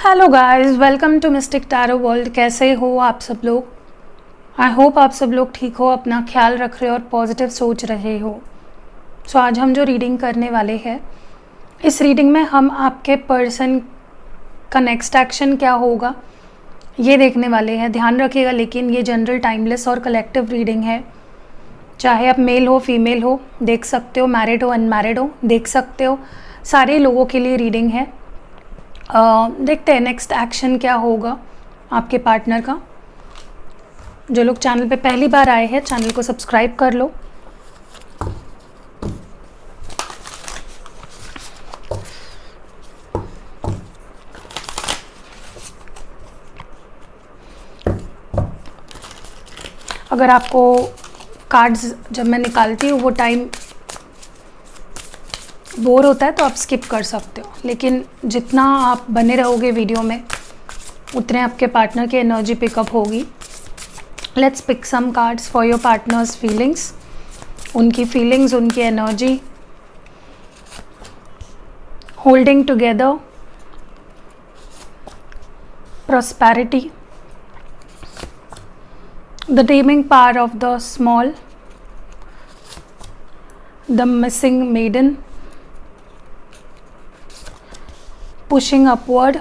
Hello guys, welcome to Mystic Tarot World. कैसे हो आप सब लोग? आई होप आप सब लोग ठीक हो, अपना ख्याल रख रहे हो और पॉजिटिव सोच रहे हो। सो आज हम जो रीडिंग करने वाले हैं, इस रीडिंग में हम आपके पर्सन का नेक्स्ट एक्शन क्या होगा ये देखने वाले हैं। ध्यान रखिएगा, लेकिन ये जनरल, टाइमलेस और कलेक्टिव रीडिंग है। चाहे आप मेल हो फीमेल हो देख सकते हो, मैरिड हो अनमैरिड हो देख सकते हो, सारे लोगों के लिए रीडिंग है। देखते हैं नेक्स्ट एक्शन क्या होगा आपके पार्टनर का। जो लोग चैनल पे पहली बार आए हैं, चैनल को सब्सक्राइब कर लो। अगर आपको कार्ड्स जब मैं निकालती हूँ वो टाइम बोर होता है तो आप स्किप कर सकते हो, लेकिन जितना आप बने रहोगे वीडियो में उतने आपके पार्टनर की एनर्जी पिकअप होगी। Let's pick some cards for your partner's feelings. उनकी फीलिंग्स, उनकी energy. Holding together, prosperity, the taming power of the small, the missing maiden, pushing upward,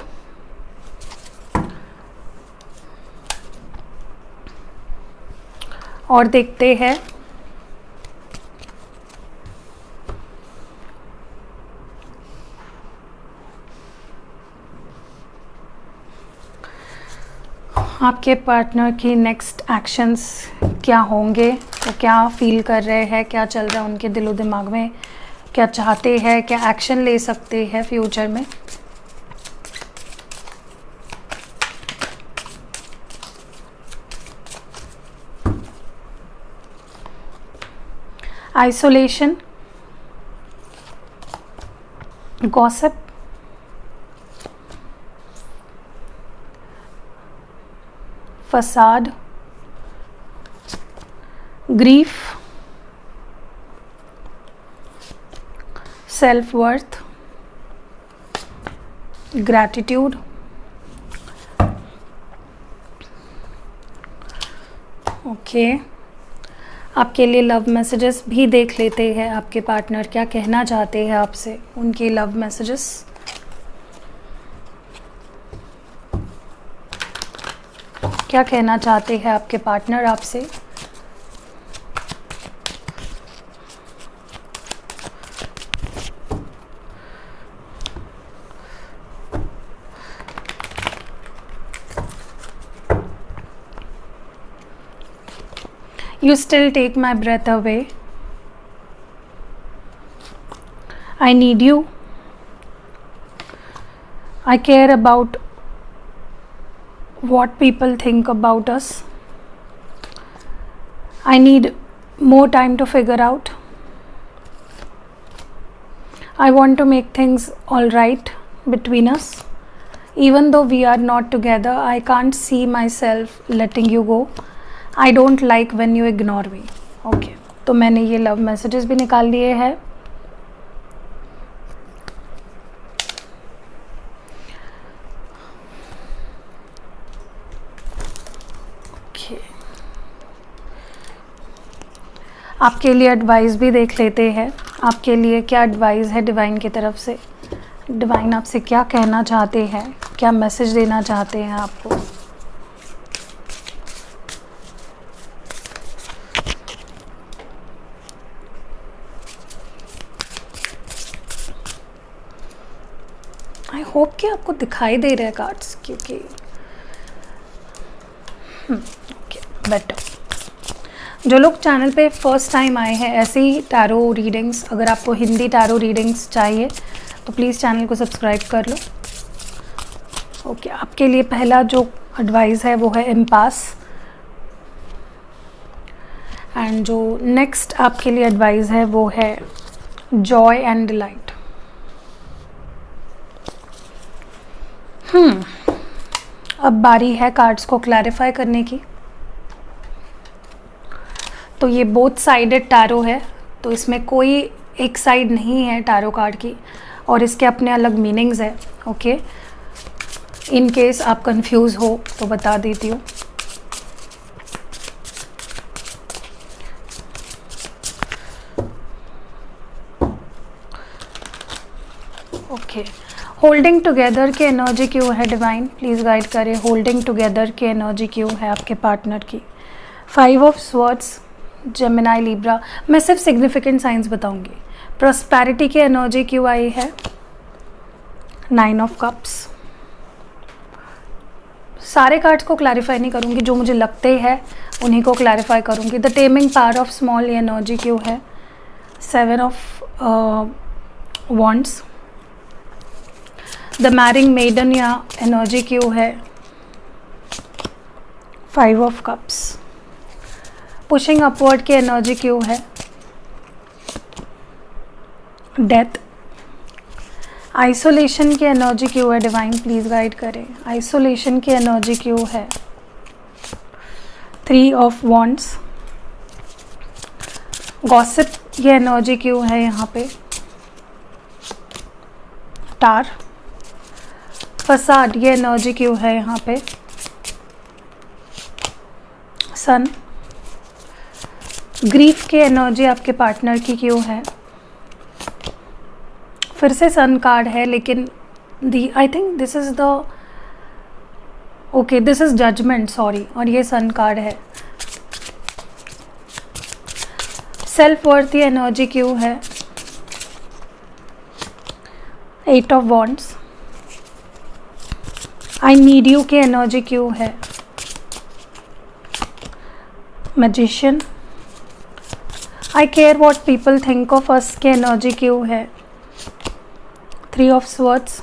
और देखते हैं आपके पार्टनर की नेक्स्ट एक्शंस क्या होंगे, तो क्या फील कर रहे हैं, क्या चल रहा है उनके दिलो दिमाग में, क्या चाहते हैं, क्या एक्शन ले सकते हैं फ्यूचर में। Isolation, gossip, facade, grief, self-worth, gratitude, okay. आपके लिए लव मैसेजेस भी देख लेते हैं। आपके पार्टनर क्या कहना चाहते हैं आपसे, उनकी लव मैसेजेस। क्या कहना चाहते हैं आपके पार्टनर आपसे। You still take my breath away. I need you. I care about what people think about us. I need more time to figure out. I want to make things all right between us. Even though we are not together, I can't see myself letting you go. I don't like when you ignore me. Okay, तो मैंने ये love messages भी निकाल लिए हैं। Okay, आपके लिए advice भी देख लेते हैं। आपके लिए क्या एडवाइस है डिवाइन की तरफ से। डिवाइन आपसे क्या कहना चाहते हैं, क्या मैसेज देना चाहते हैं आपको। आई होप कि आपको दिखाई दे रहे हैं कार्ड्स, क्योंकि ओके बेटर। जो लोग चैनल पे फर्स्ट टाइम आए हैं, ऐसे ही टैरो रीडिंग्स, अगर आपको हिंदी टैरो रीडिंग्स चाहिए तो प्लीज़ चैनल को सब्सक्राइब कर लो। ओके, आपके लिए पहला जो एडवाइस है वो है इम्पास। एंड जो नेक्स्ट आपके लिए एडवाइस है वो है जॉय एंड डिलाइट। अब बारी है कार्ड्स को क्लैरिफाई करने की। तो ये बोथ साइडेड टैरो है, तो इसमें कोई एक साइड नहीं है टैरो कार्ड की, और इसके अपने अलग मीनिंग्स है। ओके, इन केस आप कंफ्यूज हो तो बता देती हूँ। ओके, होल्डिंग टुगेदर की एनर्जी क्यों है डिवाइन, प्लीज़ गाइड करें। होल्डिंग टुगेदर की एनर्जी क्यों है आपके पार्टनर की। 5 ऑफ स्वॉर्ड्स, जेमिनाई लिब्रा। मैं सिर्फ सिग्निफिकेंट साइंस बताऊंगी। प्रॉस्पेरिटी की एनर्जी क्यों आई है। 9 ऑफ कप्स। सारे कार्ड्स को क्लैरिफाई नहीं करूंगी, जो मुझे लगते हैं उन्हीं को क्लैरिफाई करूंगी। The taming power of small energy क्यों है। 7 of wands. The marrying maiden या एनर्जी क्यों है। 5 ऑफ कप्स। पुशिंग अपवर्ड की एनर्जी क्यों है। डेथ। आइसोलेशन की एनर्जी क्यों है डिवाइन, प्लीज गाइड करें। आइसोलेशन की एनर्जी क्यों है। 3 ऑफ वॉन्ड्स। गॉसिप ये एनर्जी क्यों है यहाँ पे। टार। फसाड ये एनर्जी क्यों है यहाँ पे। सन। ग्रीफ की एनर्जी आपके पार्टनर की क्यों है। फिर से सन कार्ड है, लेकिन I think this is the okay, this is judgement, sorry, और ये सन कार्ड है। सेल्फ वर्थ एनर्जी क्यों है। 8 of wands. I need you की एनर्जी क्यों है। Magician. I care what people think of us की एनर्जी क्यों है। 3 of swords.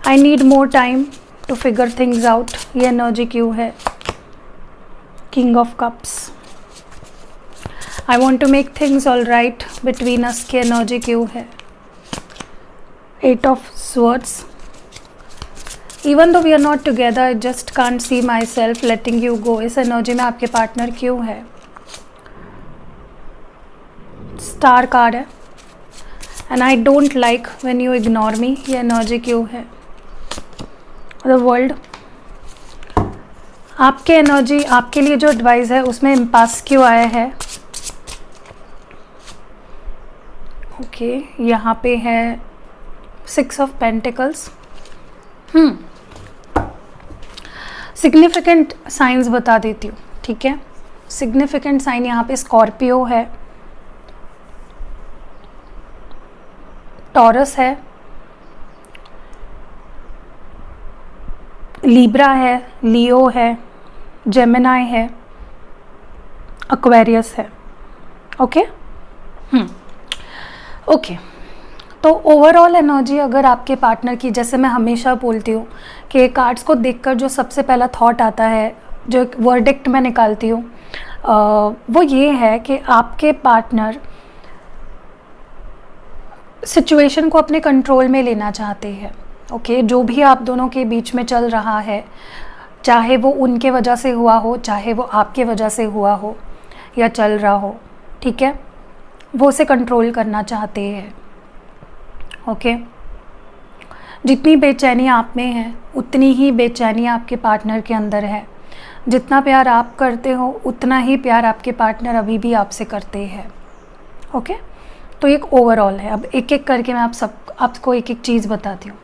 I need more time to figure things out ये एनर्जी क्यों है। King of cups. I want to make things all right between us की energy क्यों है। 8 of swords. Even though we are not together, I just can't see my self letting you go, इस energy में आपके partner क्यों है। Star card है। And I don't like when you ignore me ये एनर्जी क्यों है। The world. आपके एनर्जी, आपके लिए जो एडवाइस है उसमें इम्पास क्यों आया है। ओके, यहाँ पे है 6 ऑफ पेंटिकल्स। सिग्निफिकेंट साइंस बता देती हूँ, ठीक है। सिग्निफिकेंट साइन यहाँ पे स्कॉर्पियो है, टॉरस है, लीब्रा है, लियो है, जेमिनाई है, एक्वेरियस है। ओके ओके, तो ओवरऑल एनर्जी अगर आपके पार्टनर की, जैसे मैं हमेशा बोलती हूँ कि कार्ड्स को देखकर जो सबसे पहला थॉट आता है, जो एक वर्डिक्ट मैं निकालती हूँ, वो ये है कि आपके पार्टनर सिचुएशन को अपने कंट्रोल में लेना चाहते हैं। ओके, जो भी आप दोनों के बीच में चल रहा है, चाहे वो उनके वजह से हुआ हो, चाहे वो आपके वजह से हुआ हो या चल रहा हो, ठीक है, वो उसे कंट्रोल करना चाहते हैं। ओके, जितनी बेचैनी आप में है उतनी ही बेचैनी आपके पार्टनर के अंदर है। जितना प्यार आप करते हो उतना ही प्यार आपके पार्टनर अभी भी आपसे करते हैं। ओके, तो एक ओवरऑल है। अब एक एक करके मैं आपको एक एक चीज़ बताती हूँ।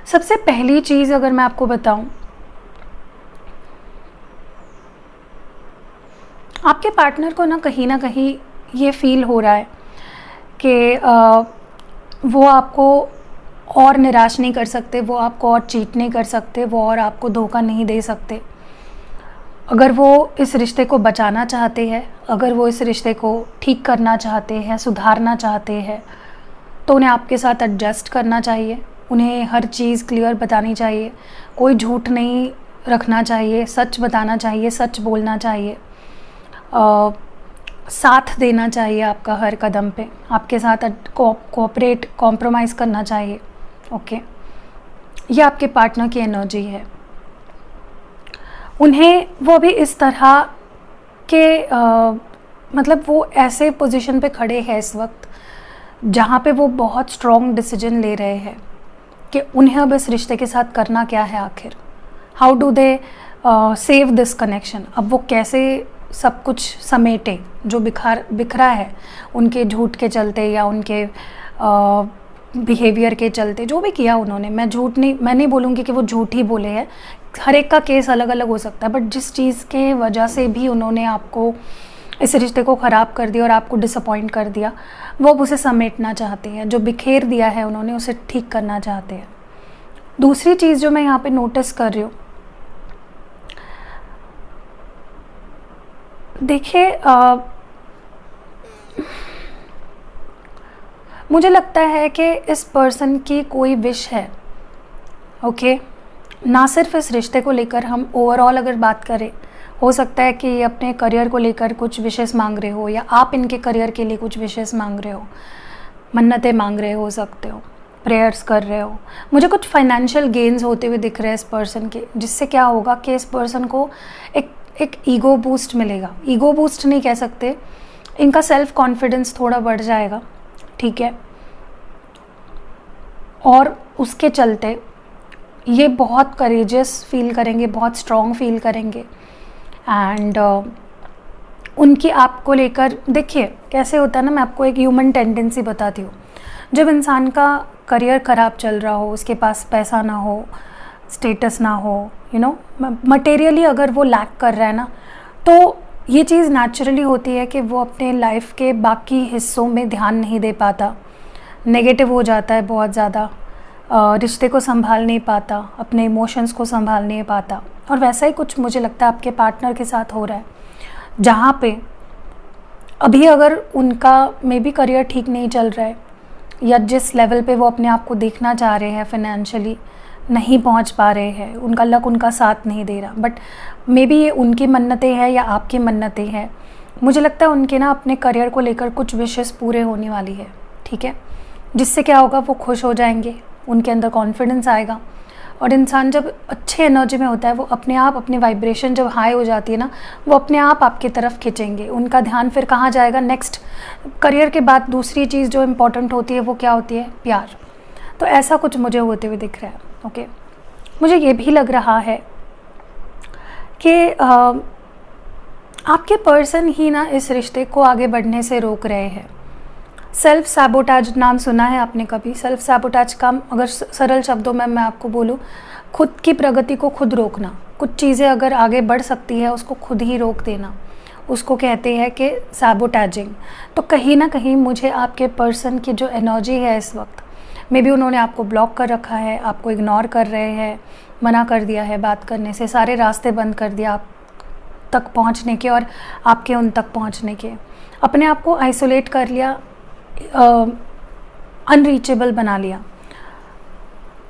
सबसे पहली चीज़ अगर मैं आपको बताऊँ, आपके पार्टनर को ना कहीं ये फील हो रहा है कि वो आपको और निराश नहीं कर सकते, वो आपको और चीट नहीं कर सकते, वो और आपको धोखा नहीं दे सकते। अगर वो इस रिश्ते को बचाना चाहते हैं, अगर वो इस रिश्ते को ठीक करना चाहते हैं, सुधारना चाहते हैं, तो उन्हें आपके साथ एडजस्ट करना चाहिए। उन्हें हर चीज़ क्लियर बतानी चाहिए, कोई झूठ नहीं रखना चाहिए, सच बताना चाहिए, सच बोलना चाहिए, साथ देना चाहिए आपका हर कदम पे, आपके साथ कोऑपरेट, कॉम्प्रोमाइज़ करना चाहिए। ओके, ये आपके पार्टनर की एनर्जी है। उन्हें वो भी इस तरह के मतलब वो ऐसे पोजीशन पे खड़े हैं इस वक्त जहाँ पे वो बहुत स्ट्रॉन्ग डिसीजन ले रहे हैं। कि उन्हें अब इस रिश्ते के साथ करना क्या है आखिर, how do they save this connection. अब वो कैसे सब कुछ समेटे जो बिखरा है उनके झूठ के चलते या उनके बिहेवियर के चलते, जो भी किया उन्होंने। मैं नहीं बोलूँगी कि वो झूठ ही बोले हैं, हर एक का केस अलग अलग हो सकता है, बट जिस चीज़ के वजह से भी उन्होंने आपको इस रिश्ते को ख़राब कर दिया और आपको डिसअपॉइंट कर दिया, वो अब उसे समेटना चाहते हैं। जो बिखेर दिया है उन्होंने उसे ठीक करना चाहते हैं। दूसरी चीज़ जो मैं यहाँ पे नोटिस कर रही हूँ, देखिए मुझे लगता है कि इस पर्सन की कोई विश है, ओके। ना सिर्फ इस रिश्ते को लेकर, हम ओवरऑल अगर बात करें, हो सकता है कि ये अपने करियर को लेकर कुछ विशेष मांग रहे हो, या आप इनके करियर के लिए कुछ विशेष मांग रहे हो, मन्नतें मांग रहे हो सकते हो, प्रेयर्स कर रहे हो। मुझे कुछ फाइनेंशियल गेन्स होते हुए दिख रहे हैं इस पर्सन के, जिससे क्या होगा कि इस पर्सन को एक ईगो बूस्ट मिलेगा। ईगो बूस्ट नहीं कह सकते, इनका सेल्फ कॉन्फिडेंस थोड़ा बढ़ जाएगा, ठीक है। और उसके चलते ये बहुत करेजियस फील करेंगे, बहुत स्ट्रॉन्ग फील करेंगे। एंड उनकी आपको लेकर, देखिए कैसे होता है ना, मैं आपको एक ह्यूमन टेंडेंसी बताती हूँ। जब इंसान का करियर ख़राब चल रहा हो, उसके पास पैसा ना हो, स्टेटस ना हो, मटेरियली अगर वो लैक कर रहा है ना, तो ये चीज़ नेचुरली होती है कि वो अपने लाइफ के बाकी हिस्सों में ध्यान नहीं दे पाता, नेगेटिव हो जाता है बहुत ज़्यादा, रिश्ते को संभाल नहीं पाता, अपने इमोशंस को संभाल नहीं पाता। और वैसा ही कुछ मुझे लगता है आपके पार्टनर के साथ हो रहा है, जहाँ पे अभी अगर उनका मे बी करियर ठीक नहीं चल रहा है, या जिस लेवल पे वो अपने आप को देखना चाह रहे हैं फाइनेंशियली नहीं पहुंच पा रहे हैं, उनका लक उनका साथ नहीं दे रहा, बट मे बी ये उनकी मन्नतें हैं या आपकी मन्नतें हैं। मुझे लगता है उनके ना अपने करियर को लेकर कुछ विशेष पूरे होने वाली है, ठीक है। जिससे क्या होगा, वो खुश हो जाएंगे, उनके अंदर कॉन्फिडेंस आएगा। और इंसान जब अच्छे एनर्जी में होता है, वो अपने आप, अपनी वाइब्रेशन जब हाई हो जाती है ना, वो अपने आप आपकी तरफ खींचेंगे। उनका ध्यान फिर कहाँ जाएगा, नेक्स्ट करियर के बाद दूसरी चीज़ जो इम्पोर्टेंट होती है वो क्या होती है, प्यार। तो ऐसा कुछ मुझे होते हुए दिख रहा है, ओके। मुझे ये भी लग रहा है कि आपके पर्सन ही ना इस रिश्ते को आगे बढ़ने से रोक रहे हैं। सेल्फ सैबोटाज नाम सुना है आपने कभी? सेल्फ सैबोटाज का अगर सरल शब्दों में मैं आपको बोलूँ, खुद की प्रगति को खुद रोकना। कुछ चीज़ें अगर आगे बढ़ सकती है उसको खुद ही रोक देना, उसको कहते हैं कि सैबोटाजिंग। तो कहीं ना कहीं मुझे आपके पर्सन की जो एनर्जी है इस वक्त, मे बी उन्होंने आपको ब्लॉक कर रखा है, आपको इग्नोर कर रहे हैं, मना कर दिया है बात करने से, सारे रास्ते बंद कर दिया आप तक पहुंचने के और आपके उन तक पहुंचने के, अपने आप को आइसोलेट कर लिया, अनरीचेबल बना लिया।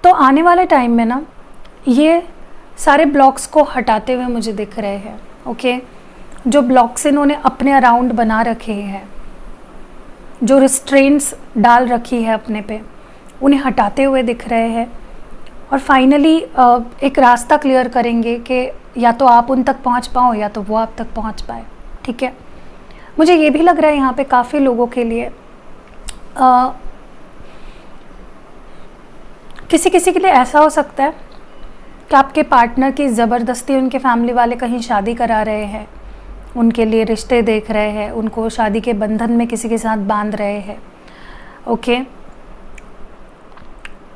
तो आने वाले टाइम में ना ये सारे ब्लॉक्स को हटाते हुए मुझे दिख रहे हैं, ओके। जो ब्लॉक्स इन्होंने अपने अराउंड बना रखे हैं, जो रिस्ट्रेंट्स डाल रखी है अपने पे, उन्हें हटाते हुए दिख रहे हैं। और फाइनली एक रास्ता क्लियर करेंगे कि या तो आप उन तक पहुंच पाओ या तो वो आप तक पहुंच पाए, ठीक है। मुझे ये भी लग रहा है यहाँ पे काफ़ी लोगों के लिए किसी किसी के लिए ऐसा हो सकता है कि आपके पार्टनर की ज़बरदस्ती उनके फैमिली वाले कहीं शादी करा रहे हैं, उनके लिए रिश्ते देख रहे हैं, उनको शादी के बंधन में किसी के साथ बांध रहे हैं, ओके।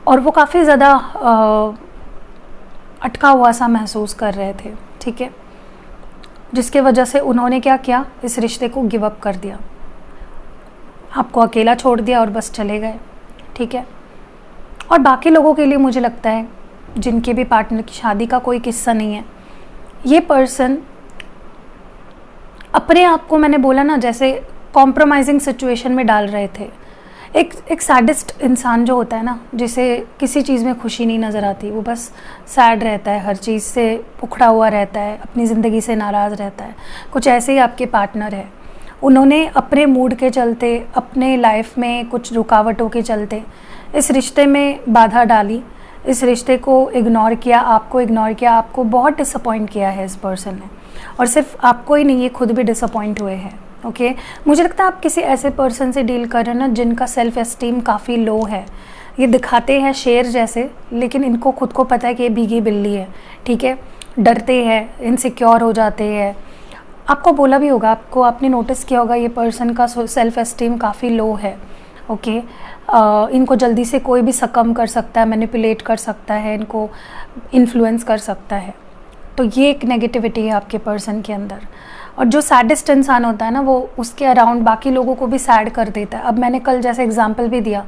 और वो काफ़ी ज़्यादा अटका हुआ सा महसूस कर रहे थे, ठीक है। जिसके वजह से उन्होंने क्या किया, इस रिश्ते को गिव अप कर दिया, आपको अकेला छोड़ दिया और बस चले गए, ठीक है। और बाकी लोगों के लिए मुझे लगता है जिनके भी पार्टनर की शादी का कोई किस्सा नहीं है, ये पर्सन अपने आप को, मैंने बोला ना, जैसे कॉम्प्रोमाइजिंग सिचुएशन में डाल रहे थे। एक सैडिस्ट इंसान जो होता है ना, जिसे किसी चीज़ में खुशी नहीं नज़र आती, वो बस सैड रहता है, हर चीज़ से उखड़ा हुआ रहता है, अपनी ज़िंदगी से नाराज़ रहता है, कुछ ऐसे ही आपके पार्टनर है। उन्होंने अपने मूड के चलते, अपने लाइफ में कुछ रुकावटों के चलते इस रिश्ते में बाधा डाली, इस रिश्ते को इग्नोर किया, आपको इग्नोर किया, आपको बहुत डिसअपॉइंट किया है इस पर्सन ने। और सिर्फ आपको ही नहीं, ये खुद भी डिसअपॉइंट हुए हैं, ओके। मुझे लगता है आप किसी ऐसे पर्सन से डील कर रहे हैं ना जिनका सेल्फ एस्टीम काफ़ी लो है, ये दिखाते हैं शेर जैसे, लेकिन इनको खुद को पता है कि ये भीगी बिल्ली है, ठीक है। डरते हैं, इनसिक्योर हो जाते हैं। आपको बोला भी होगा, आपने नोटिस किया होगा ये पर्सन का सेल्फ एस्टीम काफ़ी लो है, ओके। इनको जल्दी से कोई भी सकम कर सकता है, मैनिपुलेट कर सकता है, इनको इन्फ्लुएंस कर सकता है। तो ये एक नेगेटिविटी है आपके पर्सन के अंदर। और जो सैडेस्ट इंसान होता है ना, वो उसके अराउंड बाकी लोगों को भी सैड कर देता है। अब मैंने कल जैसे एग्जांपल भी दिया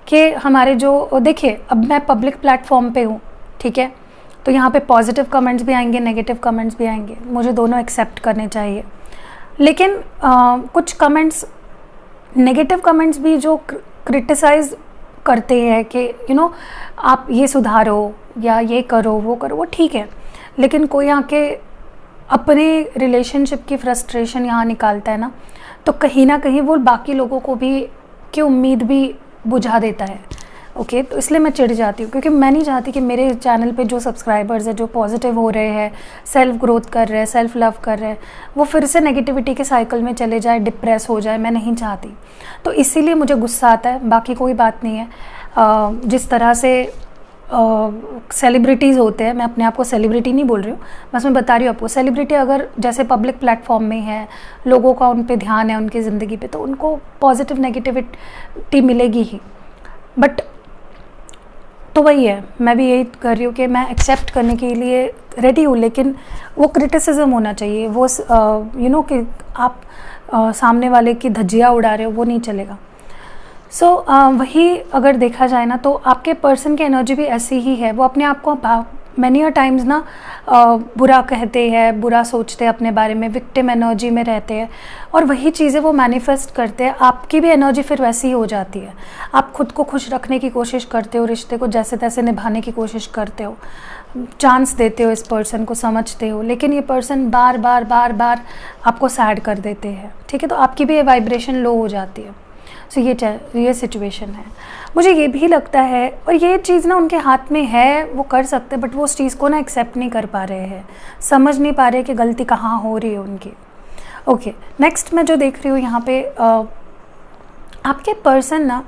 कि हमारे जो, देखिए अब मैं पब्लिक प्लेटफॉर्म पे हूँ, ठीक है, तो यहाँ पे पॉजिटिव कमेंट्स भी आएंगे, नेगेटिव कमेंट्स भी आएंगे, मुझे दोनों एक्सेप्ट करने चाहिए। लेकिन कुछ कमेंट्स, नेगेटिव कमेंट्स भी जो क्रिटिसाइज़ करते हैं कि आप ये सुधारो या ये करो वो करो, वो ठीक है। लेकिन कोई आके अपने रिलेशनशिप की फ्रस्ट्रेशन यहाँ निकालता है ना, तो कहीं ना कहीं वो बाकी लोगों को भी की उम्मीद भी बुझा देता है, ओके। तो इसलिए मैं चिढ़ जाती हूँ, क्योंकि मैं नहीं चाहती कि मेरे चैनल पे जो सब्सक्राइबर्स हैं, जो पॉजिटिव हो रहे हैं, सेल्फ ग्रोथ कर रहे हैं, सेल्फ लव कर रहे हैं, वो फिर से नेगेटिविटी के साइकिल में चले जाए, डिप्रेस हो जाए। मैं नहीं चाहती। तो इसीलिए मुझे गुस्सा आता है, बाकी कोई बात नहीं है। जिस तरह से सेलिब्रिटीज़ होते हैं, मैं अपने आप को सेलिब्रिटी नहीं बोल रही हूँ, बस मैं बता रही हूँ आपको, सेलिब्रिटी अगर जैसे पब्लिक प्लेटफॉर्म में है, लोगों का उन पे ध्यान है, उनकी ज़िंदगी पे, तो उनको पॉजिटिव नेगेटिविटी मिलेगी ही। बट तो वही है, मैं भी यही कर रही हूँ कि मैं एक्सेप्ट करने के लिए रेडी हूँ, लेकिन वो क्रिटिसिज्म होना चाहिए, वो कि आप सामने वाले की धज्जियाँ उड़ा रहे हो, वो नहीं चलेगा। सो वही अगर देखा जाए ना, तो आपके पर्सन की एनर्जी भी ऐसी ही है। वो अपने आप को मैनी अ टाइम्स ना बुरा कहते हैं, बुरा सोचते हैं अपने बारे में, विक्टिम एनर्जी में रहते हैं, और वही चीज़ें वो मैनिफेस्ट करते हैं। आपकी भी एनर्जी फिर वैसी ही हो जाती है। आप खुद को खुश रखने की कोशिश करते हो, रिश्ते को जैसे तैसे निभाने की कोशिश करते हो, चांस देते हो, इस पर्सन को समझते हो, लेकिन ये पर्सन बार बार आपको सैड कर देते हैं, ठीक है। तो आपकी भी ये वाइब्रेशन लो हो जाती है। सो ये सिचुएशन है। मुझे ये भी लगता है, और ये चीज़ ना उनके हाथ में है, वो कर सकते हैं, बट वो उस चीज़ को ना एक्सेप्ट नहीं कर पा रहे हैं, समझ नहीं पा रहे कि गलती कहाँ हो रही है उनकी। ओके, नेक्स्ट मैं जो देख रही हूँ यहाँ पे, आपके पर्सन ना,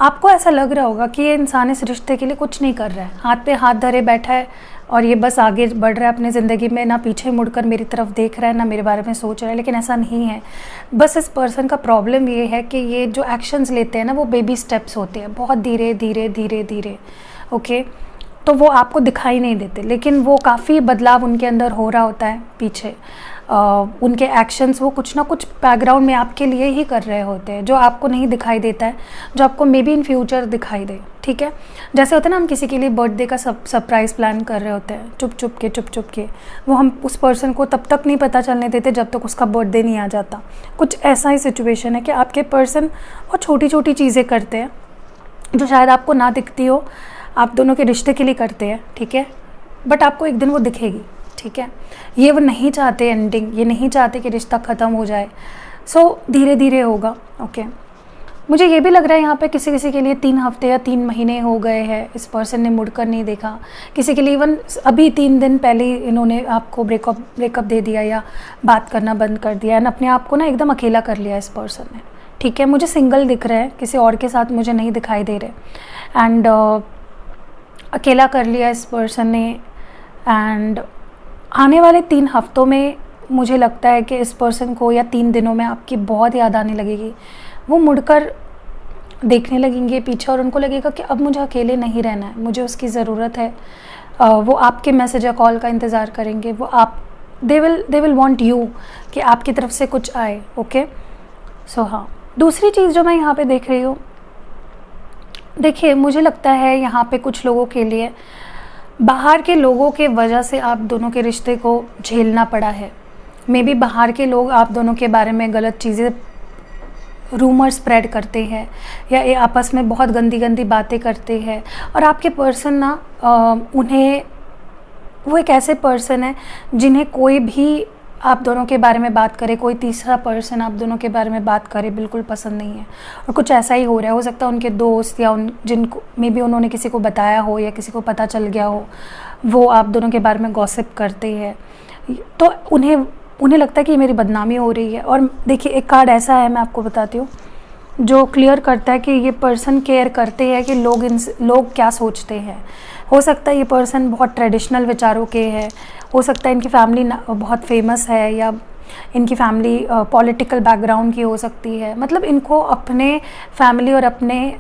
आपको ऐसा लग रहा होगा कि ये इंसान इस रिश्ते के लिए कुछ नहीं कर रहा है, हाथ पे हाथ धरे बैठा है और ये बस आगे बढ़ रहा है अपनी ज़िंदगी में, ना पीछे मुड़कर मेरी तरफ देख रहा है, ना मेरे बारे में सोच रहा है। लेकिन ऐसा नहीं है। बस इस पर्सन का प्रॉब्लम ये है कि ये जो एक्शंस लेते हैं ना, वो बेबी स्टेप्स होते हैं, बहुत धीरे धीरे धीरे धीरे, ओके। तो वो आपको दिखाई नहीं देते, लेकिन वो काफ़ी बदलाव उनके अंदर हो रहा होता है पीछे। उनके एक्शंस वो कुछ ना कुछ बैकग्राउंड में आपके लिए ही कर रहे होते हैं, जो आपको नहीं दिखाई देता है, जो आपको मे बी इन फ्यूचर दिखाई दे, ठीक है। जैसे होता है ना, हम किसी के लिए बर्थडे का सरप्राइज़ प्लान कर रहे होते हैं, चुप चुप के, वो हम उस पर्सन को तब तक नहीं पता चलने देते जब तक उसका बर्थडे नहीं आ जाता। कुछ ऐसा ही सिचुएशन है कि आपके पर्सन बहुत छोटी छोटी चीज़ें करते हैं, जो शायद आपको ना दिखती हो, आप दोनों के रिश्ते के लिए करते हैं, ठीक है, बट आपको एक दिन वो दिखेगी, ठीक है। ये वो नहीं चाहते एंडिंग, ये नहीं चाहते कि रिश्ता ख़त्म हो जाए। सो धीरे धीरे होगा, ओके। मुझे ये भी लग रहा है यहाँ पे किसी किसी के लिए 3 हफ्ते या 3 महीने हो गए हैं, इस पर्सन ने मुड़कर नहीं देखा। किसी के लिए इवन अभी 3 दिन पहले ही इन्होंने आपको ब्रेकअप दे दिया या बात करना बंद कर दिया, एंड अपने आप को ना एकदम अकेला कर लिया इस पर्सन ने, ठीक है। मुझे सिंगल दिख रहे हैं, किसी और के साथ मुझे नहीं दिखाई दे रहे, एंड अकेला कर लिया इस पर्सन ने। एंड आने वाले 3 हफ्तों में मुझे लगता है कि इस पर्सन को, या 3 दिनों में आपकी बहुत याद आने लगेगी। वो मुड़कर देखने लगेंगे पीछे, और उनको लगेगा कि अब मुझे अकेले नहीं रहना है, मुझे उसकी ज़रूरत है। वो आपके मैसेज या कॉल का इंतज़ार करेंगे। वो दे विल वांट यू, कि आपकी तरफ से कुछ आए, ओके। सो हाँ, दूसरी चीज़ जो मैं यहाँ पे देख रही हूँ, देखिए मुझे लगता है यहाँ पे कुछ लोगों के लिए बाहर के लोगों के वजह से आप दोनों के रिश्ते को झेलना पड़ा है। मे बी बाहर के लोग आप दोनों के बारे में गलत चीज़ें, रूमर स्प्रेड करते हैं, या ये आपस में बहुत गंदी गंदी बातें करते हैं, और आपके पर्सन ना उन्हें, वो एक ऐसे पर्सन है जिन्हें कोई भी आप दोनों के बारे में बात करे, कोई तीसरा पर्सन आप दोनों के बारे में बात करे, बिल्कुल पसंद नहीं है। और कुछ ऐसा ही हो रहा है, हो सकता है उनके दोस्त या जिनको मे बी उन्होंने किसी को बताया हो या किसी को पता चल गया हो, वो आप दोनों के बारे में गॉसिप करते हैं, तो उन्हें लगता है कि मेरी बदनामी हो रही है। और देखिए, एक कार्ड ऐसा है, मैं आपको बताती हूँ, जो क्लियर करता है कि ये पर्सन केयर करते हैं कि लोग क्या सोचते हैं। हो सकता है ये पर्सन बहुत ट्रेडिशनल विचारों के है, हो सकता है इनकी फैमिली बहुत फेमस है, या इनकी फैमिली पॉलिटिकल बैकग्राउंड की हो सकती है। मतलब इनको अपने फैमिली और अपने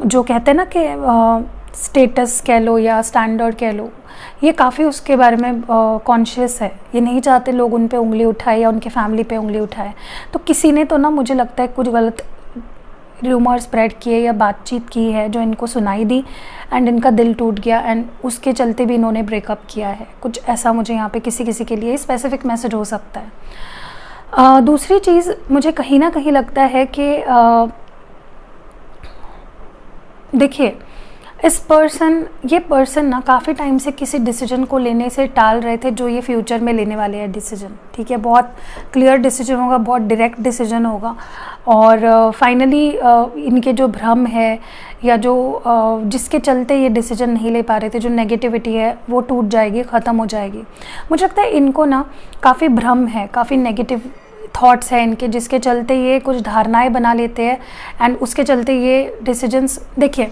जो कहते हैं ना कि स्टेटस कह लो या स्टैंडर्ड कह लो, ये काफ़ी उसके बारे में कॉन्शियस है। ये नहीं चाहते लोग उन पे उंगली उठाए या उनके फैमिली पे उंगली उठाए। तो किसी ने तो ना, मुझे लगता है कुछ गलत रूमर स्प्रेड किए या बातचीत की है जो इनको सुनाई दी एंड इनका दिल टूट गया एंड उसके चलते भी इन्होंने ब्रेकअप किया है। कुछ ऐसा मुझे यहाँ पे किसी के लिए स्पेसिफिक मैसेज हो सकता है। दूसरी चीज़ मुझे कहीं ना कहीं लगता है कि देखिए, ये पर्सन ना काफ़ी टाइम से किसी डिसीजन को लेने से टाल रहे थे जो ये फ्यूचर में लेने वाले हैं डिसीजन। ठीक है, बहुत क्लियर डिसीजन होगा, बहुत डायरेक्ट डिसीजन होगा और फाइनली इनके जो भ्रम है या जो जिसके चलते ये डिसीजन नहीं ले पा रहे थे, जो नेगेटिविटी है वो टूट जाएगी, ख़त्म हो जाएगी। मुझे लगता है इनको ना काफ़ी भ्रम है, काफ़ी नेगेटिव थॉट्स हैं इनके, जिसके चलते ये कुछ धारणाएं बना लेते हैं एंड उसके चलते ये डिसीजंस। देखिए,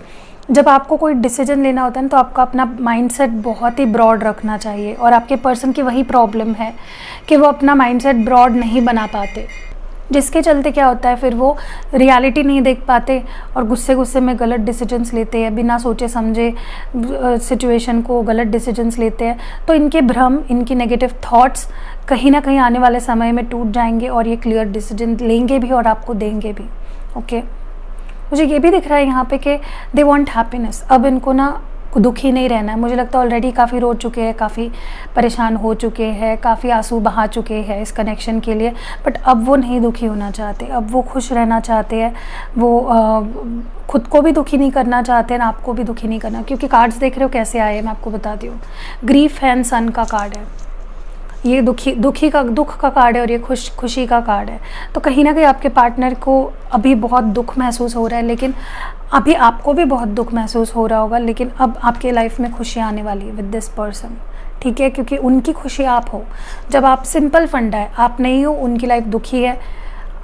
जब आपको कोई डिसीजन लेना होता है ना, तो आपका अपना माइंडसेट बहुत ही ब्रॉड रखना चाहिए और आपके पर्सन की वही प्रॉब्लम है कि वो अपना माइंडसेट ब्रॉड नहीं बना पाते, जिसके चलते क्या होता है फिर वो रियलिटी नहीं देख पाते और गुस्से में गलत डिसीजंस लेते हैं, बिना सोचे समझे सिचुएशन को गलत डिसीजंस लेते हैं। तो इनके भ्रम, इनकी नेगेटिव थॉट्स कहीं ना कहीं आने वाले समय में टूट जाएंगे और ये क्लियर डिसीजन लेंगे भी और आपको देंगे भी। ओके, मुझे ये भी दिख रहा है यहाँ पे कि दे वांट हैप्पीनेस। अब इनको ना दुखी नहीं रहना है। मुझे लगता है ऑलरेडी काफ़ी रो चुके हैं, काफ़ी परेशान हो चुके हैं, काफ़ी आंसू बहा चुके हैं इस कनेक्शन के लिए, बट अब वो नहीं दुखी होना चाहते, अब वो खुश रहना चाहते हैं। वो खुद को भी दुखी नहीं करना चाहते हैं, आपको भी दुखी नहीं करना। क्योंकि कार्ड्स देख रहे हो कैसे आए हैं, मैं आपको बताती हूँ। ग्रीफ एंड सन का कार्ड है ये, दुख का कार्ड है और ये खुशी का कार्ड है। तो कहीं ना कहीं आपके पार्टनर को अभी बहुत दुख महसूस हो रहा है, लेकिन अभी आपको भी बहुत दुख महसूस हो रहा होगा, लेकिन अब आपके लाइफ में खुशियाँ आने वाली है विद दिस पर्सन। ठीक है, क्योंकि उनकी खुशी आप हो। जब आप सिंपल फंडा है, आप नहीं हो, उनकी लाइफ दुखी है,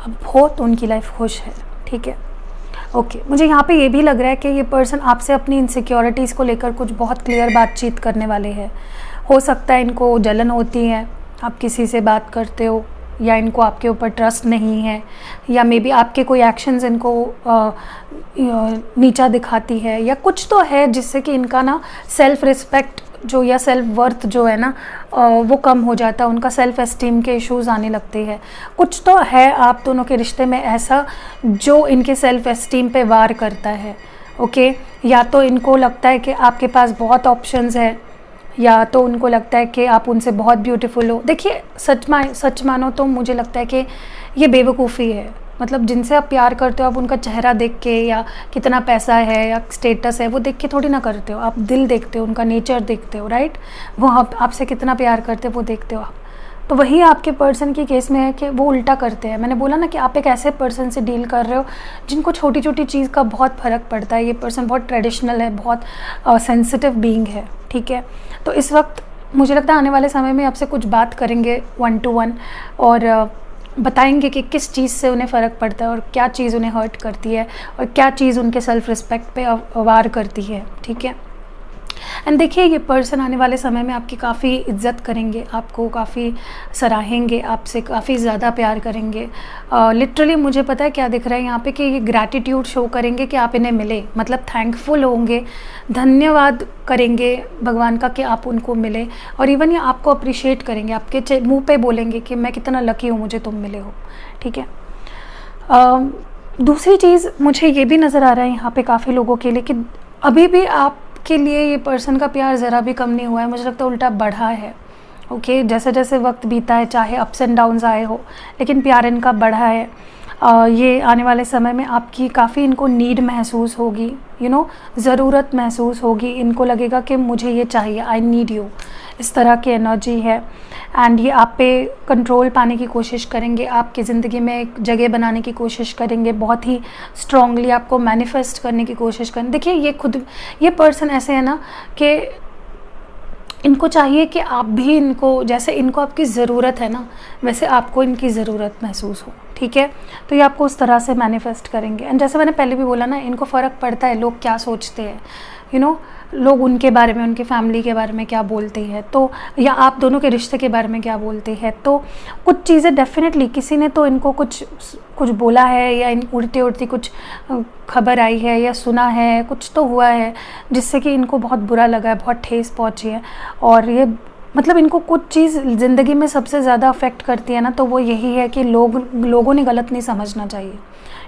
अब हो तो उनकी लाइफ खुश है। ठीक है, ओके। मुझे यहाँ पे ये भी लग रहा है कि ये पर्सन आपसे अपनी इनसिक्योरिटीज़ को लेकर कुछ बहुत क्लियर बातचीत करने वाले हैं। हो सकता है इनको जलन होती है, आप किसी से बात करते हो, या इनको आपके ऊपर ट्रस्ट नहीं है, या मे बी आपके कोई एक्शंस इनको नीचा दिखाती है, या कुछ तो है जिससे कि इनका ना सेल्फ रिस्पेक्ट जो या सेल्फ वर्थ जो है ना वो कम हो जाता है, उनका सेल्फ एस्टीम के इश्यूज़ आने लगते हैं। कुछ तो है आप दोनों के रिश्ते में ऐसा जो इनके सेल्फ एस्टीम पे वार करता है। ओके, या तो इनको लगता है कि आपके पास बहुत ऑप्शंस है, या तो उनको लगता है कि आप उनसे बहुत ब्यूटीफुल हो। देखिए, सच मानो तो मुझे लगता है कि ये बेवकूफ़ी है। मतलब जिनसे आप प्यार करते हो, आप उनका चेहरा देख के या कितना पैसा है या स्टेटस है वो देख के थोड़ी ना करते हो, आप दिल देखते हो, उनका नेचर देखते हो, राइट। वो आपसे कितना प्यार करते हो वो देखते हो आप। तो वही आपके पर्सन की केस में है कि वो उल्टा करते हैं। मैंने बोला ना कि आप एक ऐसे पर्सन से डील कर रहे हो जिनको छोटी छोटी चीज़ का बहुत फ़र्क पड़ता है। ये पर्सन बहुत ट्रेडिशनल है, बहुत सेंसिटिव बीइंग है। ठीक है, तो इस वक्त मुझे लगता है आने वाले समय में आपसे कुछ बात करेंगे 1 to 1 और बताएंगे कि किस चीज़ से उन्हें फ़र्क पड़ता है और क्या चीज़ उन्हें हर्ट करती है और क्या चीज़ उनके सेल्फ़ रिस्पेक्ट पे वार करती है। ठीक है, एंड देखिए, ये पर्सन आने वाले समय में आपकी काफ़ी इज्जत करेंगे, आपको काफ़ी सराहेंगे, आपसे काफ़ी ज़्यादा प्यार करेंगे। लिटरली मुझे पता है क्या दिख रहा है यहाँ पे कि ये ग्रैटिट्यूड शो करेंगे कि आप इन्हें मिले, मतलब थैंकफुल होंगे, धन्यवाद करेंगे भगवान का कि आप उनको मिले, और इवन ये आपको अप्रिशिएट करेंगे, आपके मुंह पे बोलेंगे कि मैं कितना लकी हूँ मुझे तुम मिले हो। ठीक है, दूसरी चीज़ मुझे ये भी नज़र आ रहा है यहाँ पे काफ़ी लोगों के लिए कि अभी भी आप के लिए ये पर्सन का प्यार ज़रा भी कम नहीं हुआ है, मुझे लगता है उल्टा बढ़ा है। ओके, जैसे जैसे वक्त बीता है, चाहे अप्स एंड डाउन्स आए हो, लेकिन प्यार इनका बढ़ा है। ये आने वाले समय में आपकी काफ़ी इनको नीड महसूस होगी, ज़रूरत महसूस होगी। इनको लगेगा कि मुझे ये चाहिए, आई नीड यू, इस तरह की एनर्जी है। एंड ये आप पे कंट्रोल पाने की कोशिश करेंगे, आपकी ज़िंदगी में एक जगह बनाने की कोशिश करेंगे, बहुत ही स्ट्रांगली आपको मैनिफेस्ट करने की कोशिश करें। देखिए, ये पर्सन ऐसे है ना कि इनको चाहिए कि आप भी इनको, जैसे इनको आपकी ज़रूरत है ना, वैसे आपको इनकी ज़रूरत महसूस हो, ठीक है। तो ये आपको उस तरह से मैनिफेस्ट करेंगे। एंड जैसे मैंने पहले भी बोला ना, इनको फ़र्क पड़ता है लोग क्या सोचते हैं, लोग उनके बारे में, उनके फैमिली के बारे में क्या बोलते हैं, तो या आप दोनों के रिश्ते के बारे में क्या बोलते हैं। तो कुछ चीज़ें डेफिनेटली किसी ने तो इनको कुछ बोला है, या इन उड़ती उड़ती कुछ खबर आई है या सुना है, कुछ तो हुआ है जिससे कि इनको बहुत बुरा लगा है, बहुत ठेस पहुंची है। और ये मतलब इनको कुछ चीज़ ज़िंदगी में सबसे ज़्यादा अफेक्ट करती है ना, तो वो यही है कि लोगों ने गलत नहीं समझना चाहिए,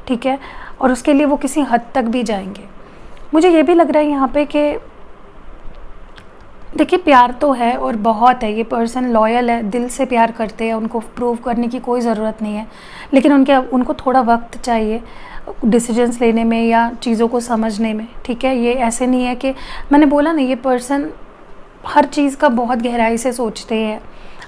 ठीक है। और उसके लिए वो किसी हद तक भी जाएंगे। मुझे ये भी लग रहा है यहाँ पे कि देखिए, प्यार तो है और बहुत है, ये पर्सन लॉयल है, दिल से प्यार करते हैं, उनको प्रूव करने की कोई ज़रूरत नहीं है। लेकिन उनको थोड़ा वक्त चाहिए डिसीजंस लेने में या चीज़ों को समझने में, ठीक है। ये ऐसे नहीं है कि, मैंने बोला ना, ये पर्सन हर चीज़ का बहुत गहराई से सोचते हैं।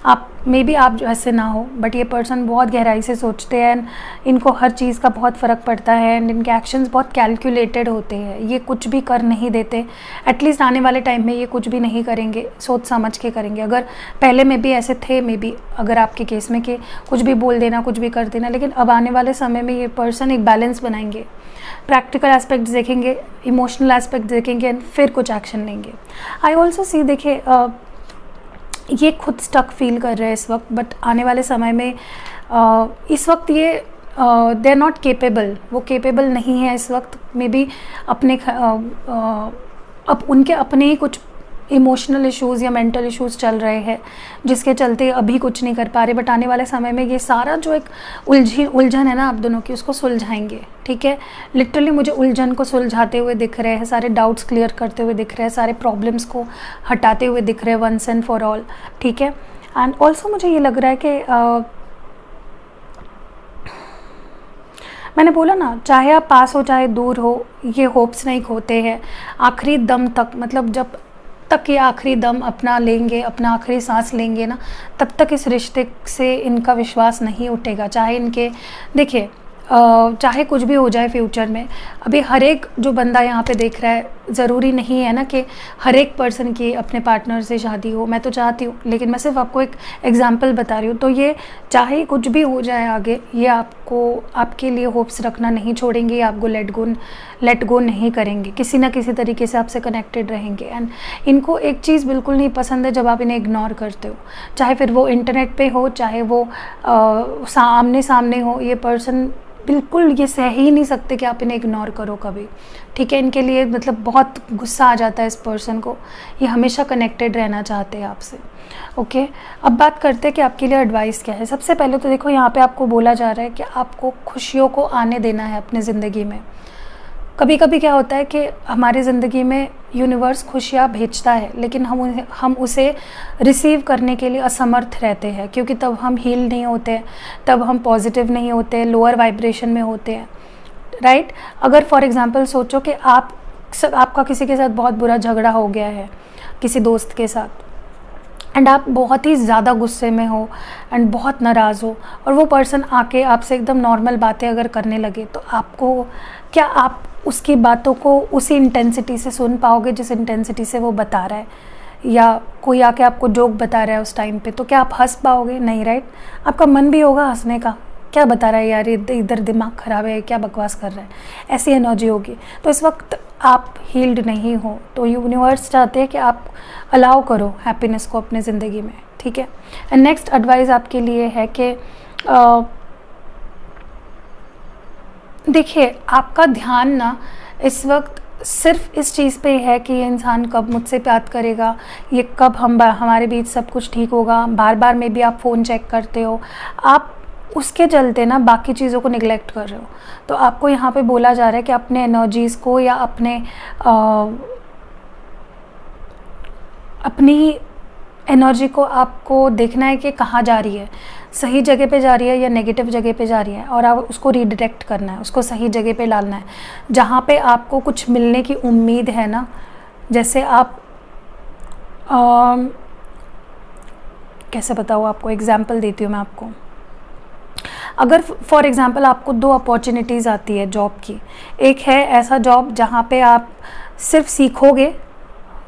आप मे बी आप ऐसे ना हो, बट ये पर्सन बहुत गहराई से सोचते हैं। इनको हर चीज़ का बहुत फ़र्क पड़ता है एंड इनके एक्शंस बहुत कैलकुलेटेड होते हैं। ये कुछ भी कर नहीं देते, एटलीस्ट आने वाले टाइम में ये कुछ भी नहीं करेंगे, सोच समझ के करेंगे। अगर पहले में भी ऐसे थे, मे बी अगर आपके केस में कि कुछ भी बोल देना, कुछ भी कर देना, लेकिन अब आने वाले समय में ये पर्सन एक बैलेंस बनाएंगे, प्रैक्टिकल एस्पेक्ट्स देखेंगे, इमोशनल एस्पेक्ट देखेंगे एंड फिर कुछ एक्शन लेंगे। आई ऑल्सो सी, देखिए ये खुद स्टक फील कर रहे हैं इस वक्त, बट आने वाले समय में इस वक्त ये दे आर नॉट केपेबल, वो केपेबल नहीं है इस वक्त। मे बी अब उनके अपने ही कुछ इमोशनल इश्यूज़ या मेंटल इश्यूज़ चल रहे हैं, जिसके चलते अभी कुछ नहीं कर पा रहे, बट आने वाले समय में ये सारा जो एक उलझन है ना आप दोनों की, उसको सुलझाएंगे, ठीक है। लिटरली मुझे उलझन को सुलझाते हुए दिख रहे हैं, सारे डाउट्स क्लियर करते हुए दिख रहे हैं, सारे प्रॉब्लम्स को हटाते हुए दिख रहे हैं वंस एंड फॉर ऑल, ठीक है। एंड ऑल्सो मुझे ये लग रहा है कि मैंने बोला ना, चाहे आप पास हो चाहे दूर हो, ये होप्स नहीं खोते हैं आखिरी दम तक। मतलब जब तक ये आखिरी दम अपना लेंगे, अपना आखिरी सांस लेंगे ना, तब तक इस रिश्ते से इनका विश्वास नहीं उठेगा। चाहे इनके, देखिए चाहे कुछ भी हो जाए फ्यूचर में, अभी हर एक जो बंदा यहाँ पे देख रहा है, ज़रूरी नहीं है ना कि हर एक पर्सन की अपने पार्टनर से शादी हो। मैं तो चाहती हूँ, लेकिन मैं सिर्फ आपको एक एग्जांपल बता रही हूँ। तो ये चाहे कुछ भी हो जाए आगे, ये आपके लिए होप्स रखना नहीं छोड़ेंगे, आपको लेट गो नहीं करेंगे, किसी ना किसी तरीके से आपसे कनेक्टेड रहेंगे। एंड इनको एक चीज़ बिल्कुल नहीं पसंद है जब आप इन्हें इग्नोर करते हो, चाहे फिर वो इंटरनेट पे हो, चाहे वो आमने सामने हो। ये पर्सन बिल्कुल ये सह ही नहीं सकते कि आप इन्हें इग्नोर करो कभी, ठीक है। इनके लिए मतलब बहुत गुस्सा आ जाता है इस पर्सन को, ये हमेशा कनेक्टेड रहना चाहते हैं आपसे, ओके। अब बात करते हैं कि आपके लिए एडवाइस क्या है। सबसे पहले तो देखो, यहाँ पे आपको बोला जा रहा है कि आपको खुशियों को आने देना है अपनी ज़िंदगी में। कभी कभी क्या होता है कि हमारी ज़िंदगी में यूनिवर्स खुशियाँ भेजता है, लेकिन हम उसे रिसीव करने के लिए असमर्थ रहते हैं, क्योंकि तब हम हील नहीं होते, तब हम पॉजिटिव नहीं होते, लोअर वाइब्रेशन में होते हैं, राइट। अगर फॉर एग्जांपल सोचो कि आपका किसी के साथ बहुत बुरा झगड़ा हो गया है, किसी दोस्त के साथ, एंड आप बहुत ही ज़्यादा गुस्से में हो एंड बहुत नाराज़ हो, और वो पर्सन आके आपसे एकदम नॉर्मल बातें अगर करने लगे, तो क्या आप उसकी बातों को उसी इंटेंसिटी से सुन पाओगे जिस इंटेंसिटी से वो बता रहा है? या कोई आके आपको जोक बता रहा है उस टाइम पे, तो क्या आप हंस पाओगे? नहीं, राइट। आपका मन भी होगा हंसने का, क्या बता रहा है यार, इधर दिमाग ख़राब है, क्या बकवास कर रहा है, ऐसी एनर्जी होगी। तो इस वक्त आप हील्ड नहीं हो, तो यूनिवर्स चाहते हैं कि आप अलाउ करो हैप्पीनेस को अपने ज़िंदगी में, ठीक है। एंड नेक्स्ट एडवाइस आपके लिए है कि देखिए, आपका ध्यान ना इस वक्त सिर्फ इस चीज़ पे है कि ये इंसान कब मुझसे प्यार करेगा, ये कब हमारे बीच सब कुछ ठीक होगा। बार बार में भी आप फ़ोन चेक करते हो, आप उसके चलते ना बाकी चीज़ों को निगलेक्ट कर रहे हो। तो आपको यहाँ पे बोला जा रहा है कि अपने एनर्जीज़ को या अपनी एनर्जी को आपको देखना है कि कहाँ जा रही है, सही जगह पे जा रही है या नेगेटिव जगह पे जा रही है, और आप उसको रीडायरेक्ट करना है, उसको सही जगह पे डालना है, जहाँ पे आपको कुछ मिलने की उम्मीद है ना। जैसे आप कैसे बताऊँ आपको, एग्जांपल देती हूँ मैं आपको। अगर फॉर एग्जांपल आपको 2 अपॉर्चुनिटीज़ आती है जॉब की, एक है ऐसा जॉब जहाँ पे आप सिर्फ सीखोगे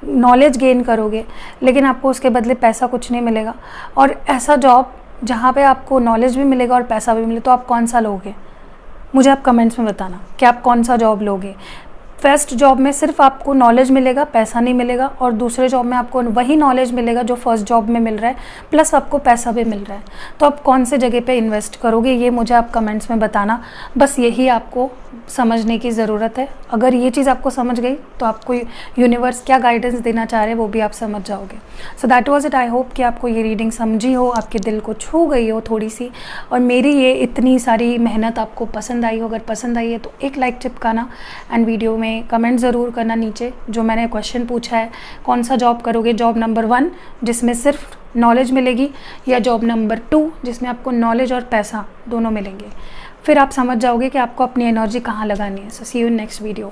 नॉलेज गेन करोगे लेकिन आपको उसके बदले पैसा कुछ नहीं मिलेगा। और ऐसा जॉब जहाँ पे आपको नॉलेज भी मिलेगा और पैसा भी मिले तो आप कौन सा लोगे? मुझे आप कमेंट्स में बताना कि आप कौन सा जॉब लोगे। फर्स्ट जॉब में सिर्फ आपको नॉलेज मिलेगा, पैसा नहीं मिलेगा, और दूसरे जॉब में आपको वही नॉलेज मिलेगा जो फर्स्ट जॉब में मिल रहा है, प्लस आपको पैसा भी मिल रहा है। तो आप कौन से जगह पे इन्वेस्ट करोगे, ये मुझे आप कमेंट्स में बताना। बस यही आपको समझने की ज़रूरत है। अगर ये चीज़ आपको समझ गई तो आपको यूनिवर्स क्या गाइडेंस देना चाह रहे हैं वो भी आप समझ जाओगे। So that was it. I hope कि आपको ये रीडिंग समझी हो, आपके दिल को छू गई हो थोड़ी सी, और मेरी ये इतनी सारी मेहनत आपको पसंद आई हो। अगर पसंद आई है तो एक लाइक चिपकाना एंड वीडियो में कमेंट ज़रूर करना नीचे जो मैंने क्वेश्चन पूछा है, कौन सा जॉब करोगे, जॉब नंबर 1 जिसमें सिर्फ नॉलेज मिलेगी, या जॉब नंबर 2 जिसमें आपको नॉलेज और पैसा दोनों मिलेंगे। फिर आप समझ जाओगे कि आपको अपनी एनर्जी कहाँ लगानी है। सो सी यू इन नेक्स्ट वीडियो।